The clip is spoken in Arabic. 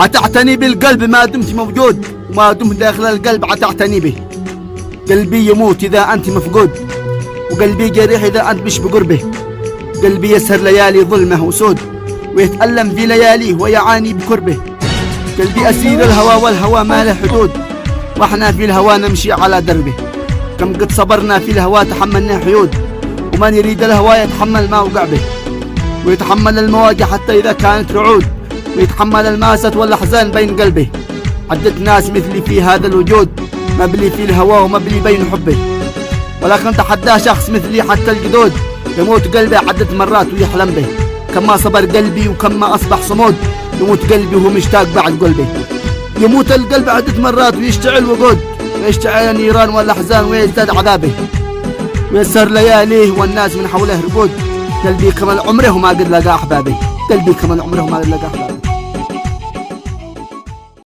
حتعتني بالقلب ما دمت موجود، وما دمت داخل القلب حتعتني به. قلبي يموت إذا أنت مفقود، وقلبي جريح إذا أنت مش بقربه. قلبي يسهر ليالي ظلمه وسود، ويتألم في لياليه ويعاني بكربه. قلبي أسير الهوى والهوى ما له حدود، واحنا في الهوى نمشي على دربه. كم قد صبرنا في الهوى تحملنا حيود، ومن يريد الهوى يتحمل ما وقع به، ويتحمل المواجع حتى إذا كانت رعود، ويتحمل الماسة والأحزان بين قلبه. عدت ناس مثلي في هذا الوجود، مبلي في الهوى ومبلي بين حبه، ولكن تحدى شخص مثلي حتى الجدود، يموت قلبي عدة مرات ويحلم به. كما صبر قلبي وكما أصبح صمود، يموت قلبي وهو مشتاق بعد قلبي. يموت القلب عدة مرات ويشتعل وقود، ويشتعل نيران والأحزان ويزداد عذابه، ويسهر لياليه والناس من حوله رقود. قلبي كمل عمره وما قد لقى أحبابه، قلبي كمل عمره وما قد لقى أحبابه.